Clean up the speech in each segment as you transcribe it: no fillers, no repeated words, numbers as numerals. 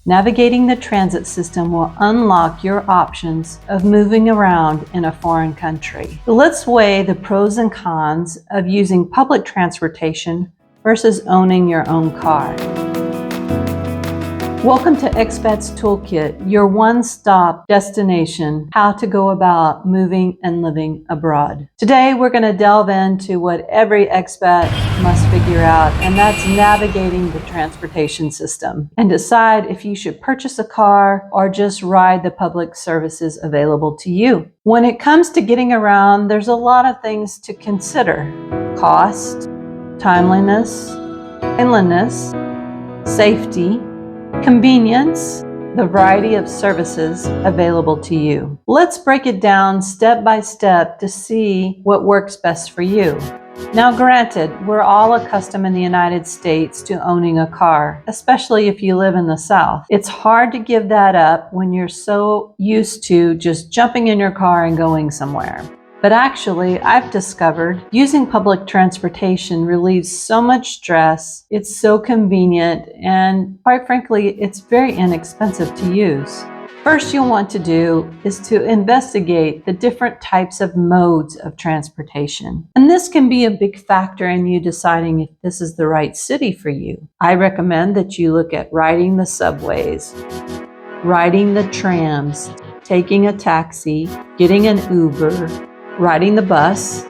Navigating the transit system will unlock your options of moving around in a foreign country. Let's weigh the pros and cons of using public transportation versus owning your own car. Welcome to Expats Toolkit, your one-stop destination, how to go about moving and living abroad. Today, we're going to delve into what every expat must figure out, and that's navigating the transportation system and decide if you should purchase a car or just ride the public services available to you. When it comes to getting around, there's a lot of things to consider: cost, timeliness, cleanliness, safety, convenience, the variety of services available to you. Let's break it down step by step to see what works best for you. Now, granted, we're all accustomed in the United States to owning a car, especially if you live in the South. It's hard to give that up when you're so used to just jumping in your car and going somewhere. But actually, I've discovered using public transportation relieves so much stress, it's so convenient, and quite frankly, it's very inexpensive to use. First you'll want to do is to investigate the different types of modes of transportation. And this can be a big factor in you deciding if this is the right city for you. I recommend that you look at riding the subways, riding the trams, taking a taxi, getting an Uber, riding the bus.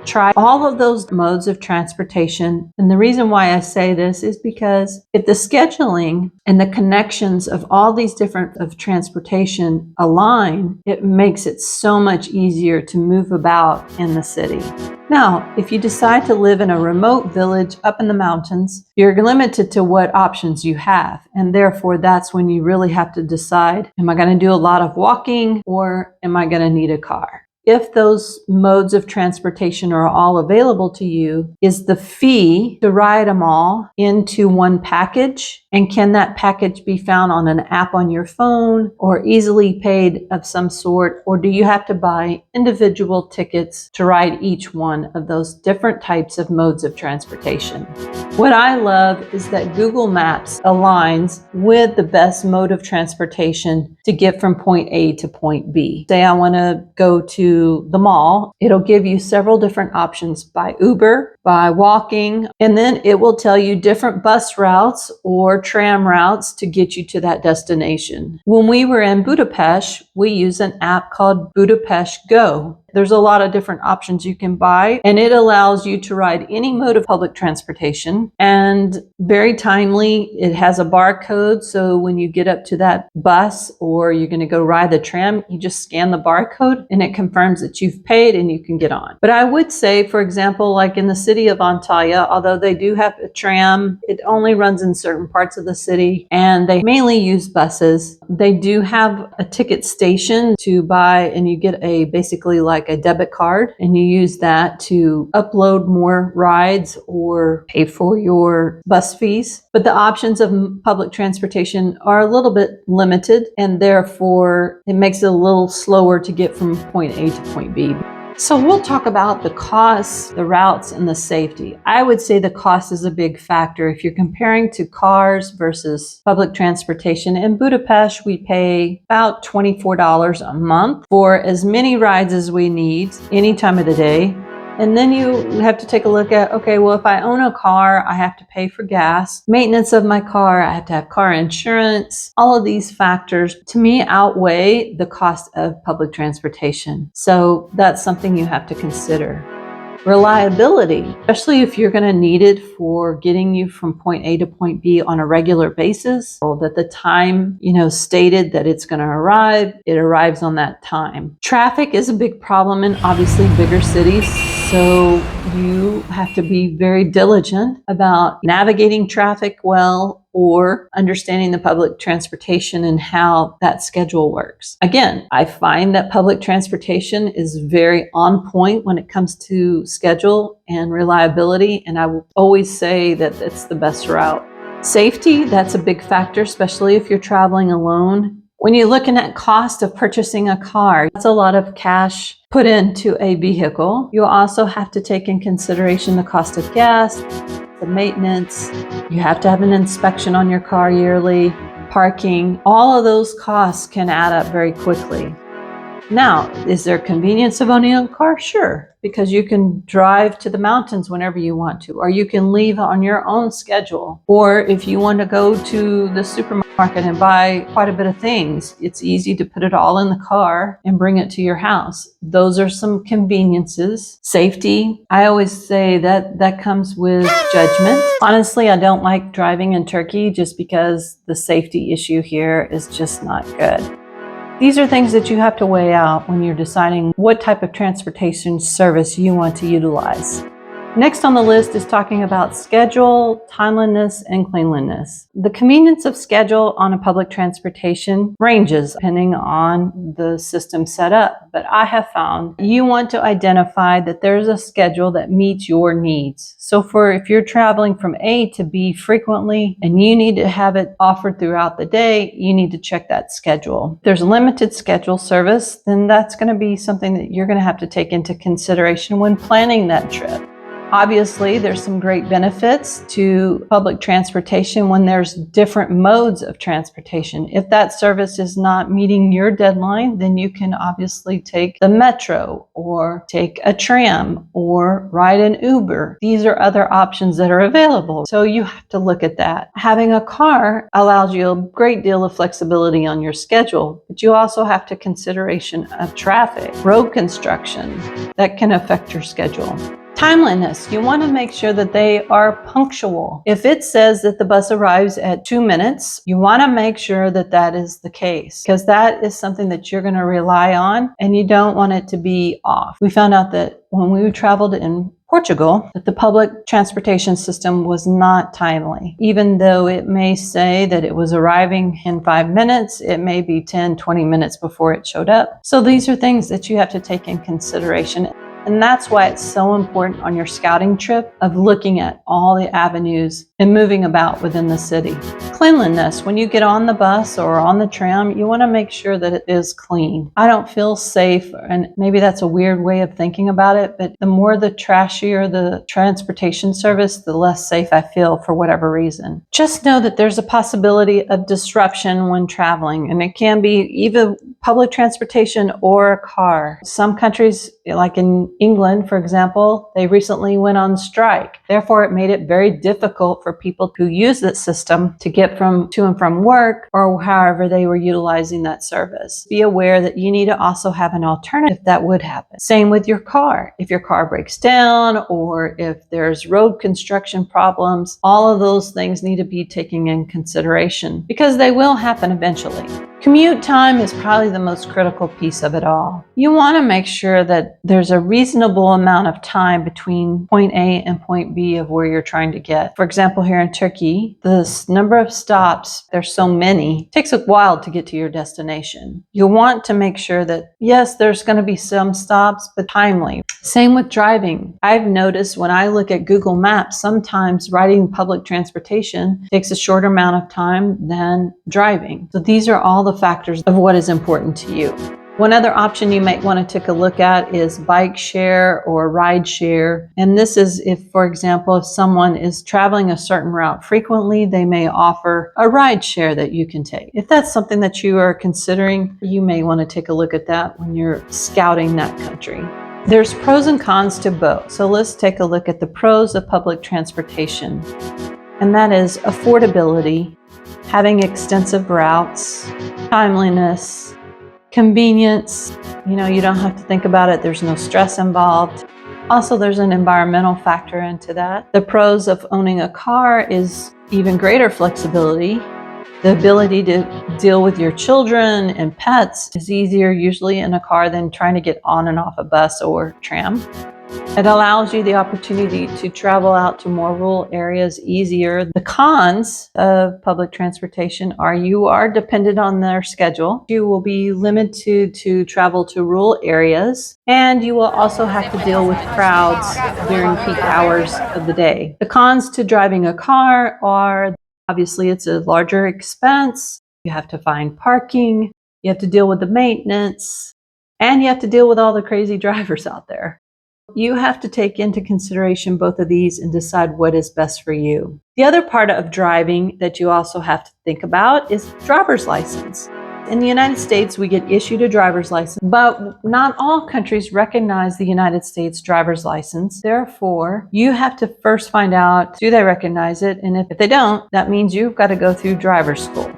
Try all of those modes of transportation. And the reason why I say this is because if the scheduling and the connections of all these different of transportation align, it makes it so much easier to move about in the city. Now, if you decide to live in a remote village up in the mountains, you're limited to what options you have. And therefore, that's when you really have to decide, am I going to do a lot of walking or am I going to need a car? If those modes of transportation are all available to you, is the fee to ride them all into one package? And can that package be found on an app on your phone or easily paid of some sort? Or do you have to buy individual tickets to ride each one of those different types of modes of transportation? What I love is that Google Maps aligns with the best mode of transportation to get from point A to point B. Say I want to go to the mall, it'll give you several different options by Uber, by walking, and then it will tell you different bus routes or tram routes to get you to that destination. When we were in Budapest, we use an app called Budapest Go. There's a lot of different options you can buy, and it allows you to ride any mode of public transportation. And very timely, it has a barcode. So when you get up to that bus or you're going to go ride the tram, you just scan the barcode and it confirms that you've paid and you can get on. But I would say, for example, like in the city of Antalya, although they do have a tram, it only runs in certain parts of the city and they mainly use buses. They do have a ticket station to buy, and you get a basically like a debit card, and you use that to upload more rides or pay for your bus fees. But the options of public transportation are a little bit limited, and therefore it makes it a little slower to get from point A to point B. So we'll talk about the costs, the routes, and the safety. I would say the cost is a big factor. If you're comparing to cars versus public transportation, in Budapest, we pay about $24 a month for as many rides as we need any time of the day. And then you have to take a look at, okay, well, if I own a car, I have to pay for gas, maintenance of my car, I have to have car insurance. All of these factors, to me, outweigh the cost of public transportation. So that's something you have to consider. Reliability, especially if you're going to need it for getting you from point A to point B on a regular basis, so that the time, stated that it's going to arrive, it arrives on that time. Traffic is a big problem in obviously bigger cities. So you have to be very diligent about navigating traffic well or understanding the public transportation and how that schedule works. Again, I find that public transportation is very on point when it comes to schedule and reliability, and I will always say that it's the best route. Safety, that's a big factor, especially if you're traveling alone. When you're looking at cost of purchasing a car, that's a lot of cash put into a vehicle. You'll also have to take in consideration the cost of gas, the maintenance. You have to have an inspection on your car yearly. parking, all of those costs can add up very quickly. Now, is there convenience of owning a car? Sure, because you can drive to the mountains whenever you want to, or you can leave on your own schedule. Or if you want to go to the supermarket and buy quite a bit of things, it's easy to put it all in the car and bring it to your house. Those are some conveniences. Safety, I always say that comes with judgment. Honestly, I don't like driving in Turkey just because the safety issue here is just not good. These are things that you have to weigh out when you're deciding what type of transportation service you want to utilize. Next on the list is talking about schedule, timeliness, and cleanliness. The convenience of schedule on a public transportation ranges depending on the system set up, but I have found you want to identify that there's a schedule that meets your needs. So if you're traveling from A to B frequently and you need to have it offered throughout the day, you need to check that schedule. If there's limited schedule service, then that's going to be something that you're going to have to take into consideration when planning that trip. Obviously, there's some great benefits to public transportation when there's different modes of transportation. If that service is not meeting your deadline, then you can obviously take the metro or take a tram or ride an Uber. These are other options that are available. So you have to look at that. Having a car allows you a great deal of flexibility on your schedule, but you also have to consideration of traffic, road construction that can affect your schedule. Timeliness, you want to make sure that they are punctual. If it says that the bus arrives at 2 minutes, you want to make sure that that is the case, because that is something that you're going to rely on and you don't want it to be off. We found out that when we traveled in Portugal, that the public transportation system was not timely. Even though it may say that it was arriving in 5 minutes, it may be 10, 20 minutes before it showed up. So these are things that you have to take in consideration. And that's why it's so important on your scouting trip of looking at all the avenues and moving about within the city. Cleanliness, when you get on the bus or on the tram, you want to make sure that it is clean. I don't feel safe, and maybe that's a weird way of thinking about it, but the more the trashier the transportation service, the less safe I feel for whatever reason. Just know that there's a possibility of disruption when traveling, and it can be either public transportation or a car. Some countries, like in England, for example, they recently went on strike. Therefore, it made it very difficult for people who use that system to get to and from work or however they were utilizing that service. Be aware that you need to also have an alternative if that would happen. Same with your car. If your car breaks down or if there's road construction problems, all of those things need to be taken in consideration because they will happen eventually. Commute time is probably the most critical piece of it all. You want to make sure that there's a reasonable amount of time between point A and point B of where you're trying to get. For example, here in Turkey, the number of stops, there's so many, it takes a while to get to your destination. You want to make sure that, yes, there's going to be some stops, but timely. Same with driving. I've noticed when I look at Google Maps, sometimes riding public transportation takes a shorter amount of time than driving. So these are all the factors of what is important to you. One other option you might want to take a look at is bike share or ride share. And this is if, for example, if someone is traveling a certain route frequently, they may offer a ride share that you can take. If that's something that you are considering, you may want to take a look at that when you're scouting that country. There's pros and cons to both. So let's take a look at the pros of public transportation. And that is affordability, having extensive routes, timeliness, convenience. You don't have to think about it. There's no stress involved. Also, there's an environmental factor into that. The pros of owning a car is even greater flexibility. The ability to deal with your children and pets is easier usually in a car than trying to get on and off a bus or tram. It allows you the opportunity to travel out to more rural areas easier. The cons of public transportation are you are dependent on their schedule. You will be limited to travel to rural areas, and you will also have to deal with crowds during peak hours of the day. The cons to driving a car are obviously it's a larger expense. You have to find parking, you have to deal with the maintenance, and you have to deal with all the crazy drivers out there. You have to take into consideration both of these and decide what is best for you. The other part of driving that you also have to think about is driver's license. In the United States, we get issued a driver's license, but not all countries recognize the United States driver's license. Therefore, you have to first find out, do they recognize it? And if they don't, that means you've got to go through driver's school.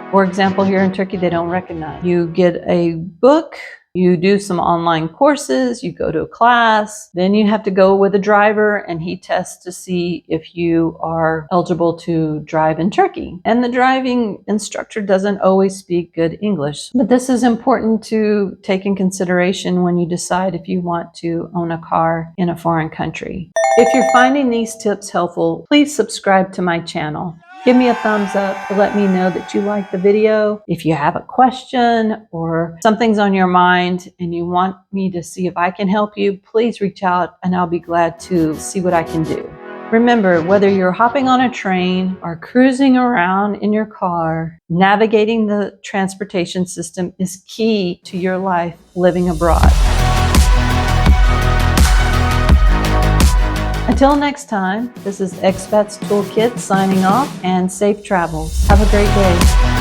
For example, here in Turkey, they don't recognize. You get a book, you do some online courses, you go to a class, then you have to go with a driver and he tests to see if you are eligible to drive in Turkey. And the driving instructor doesn't always speak good English. But this is important to take in consideration when you decide if you want to own a car in a foreign country. If you're finding these tips helpful, please subscribe to my channel. Give me a thumbs up to let me know that you like the video. If you have a question or something's on your mind and you want me to see if I can help you, please reach out and I'll be glad to see what I can do. Remember, whether you're hopping on a train or cruising around in your car, navigating the transportation system is key to your life living abroad. Until next time, this is Expats Toolkit signing off, and safe travels. Have a great day.